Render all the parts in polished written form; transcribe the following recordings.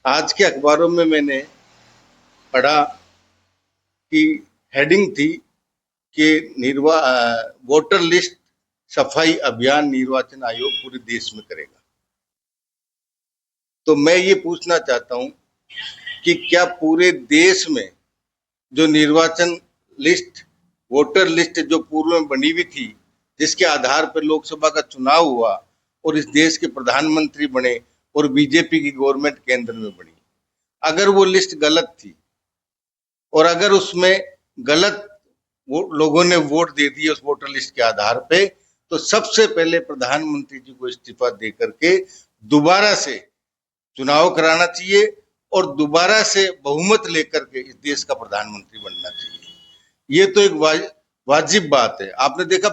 आज के अखबारों में मैंने पढ़ा कि हेडिंग थी कि वोटर लिस्ट सफाई अभियान निर्वाचन आयोग पूरे देश में करेगा। तो मैं ये पूछना चाहता हूं कि क्या पूरे देश में जो निर्वाचन लिस्ट वोटर लिस्ट जो पूर्व में बनी हुई थी, जिसके आधार पर लोकसभा का चुनाव हुआ और इस देश के प्रधानमंत्री बने और बीजेपी की गवर्नमेंट केंद्र में बनी, अगर वो लिस्ट गलत थी और अगर उसमें गलत लोगों ने वोट दे दिए उस वोटर लिस्ट के आधार पे, तो सबसे पहले प्रधानमंत्री जी को इस्तीफा दे करके दोबारा से चुनाव कराना चाहिए और दोबारा से बहुमत लेकर के इस देश का प्रधानमंत्री बनना चाहिए। ये तो एक वाजिब बात है। आपने देखा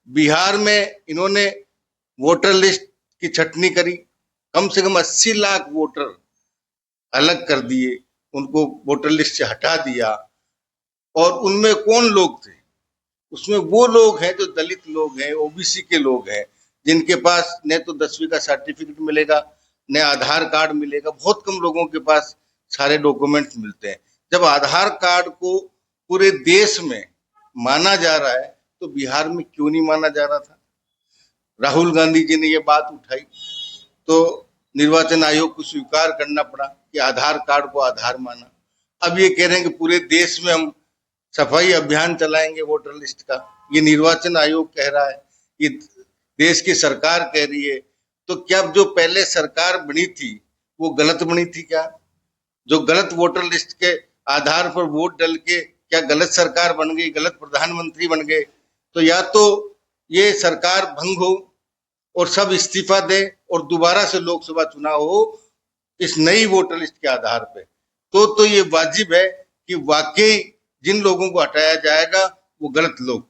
बिहार में इन्होंने वोटर लिस्ट की छटनी करी, कम से कम 80 लाख वोटर अलग कर दिए, उनको वोटर लिस्ट से हटा दिया। और उनमें कौन लोग थे? उसमें वो लोग हैं जो दलित लोग हैं, ओबीसी के लोग हैं, जिनके पास न तो 10वीं का सर्टिफिकेट मिलेगा, न आधार कार्ड मिलेगा। बहुत कम लोगों के पास सारे डॉक्यूमेंट्स मिलते हैं। जब आधार कार्ड को पूरे देश में माना जा रहा है तो बिहार में क्यों नहीं माना जा रहा था? राहुल गांधी जी ने ये बात उठाई तो निर्वाचन आयोग को स्वीकार करना पड़ा कि आधार कार्ड को आधार माना। अब ये कह रहे हैं कि पूरे देश में हम सफाई अभियान चलाएंगे वोटर लिस्ट का। ये निर्वाचन आयोग कह रहा है, ये देश की सरकार कह रही है। तो क्या जो पहले सरकार बनी थी वो गलत बनी थी क्या? जो गलत वोटर लिस्ट के आधार पर वोट डल के क्या गलत सरकार बन गई, गलत प्रधानमंत्री बन गए? तो या तो ये सरकार भंग हो और सब इस्तीफा दे और दोबारा से लोकसभा चुनाव हो इस नई वोटर लिस्ट के आधार पे, तो ये वाजिब है कि वाकई जिन लोगों को हटाया जाएगा वो गलत लोग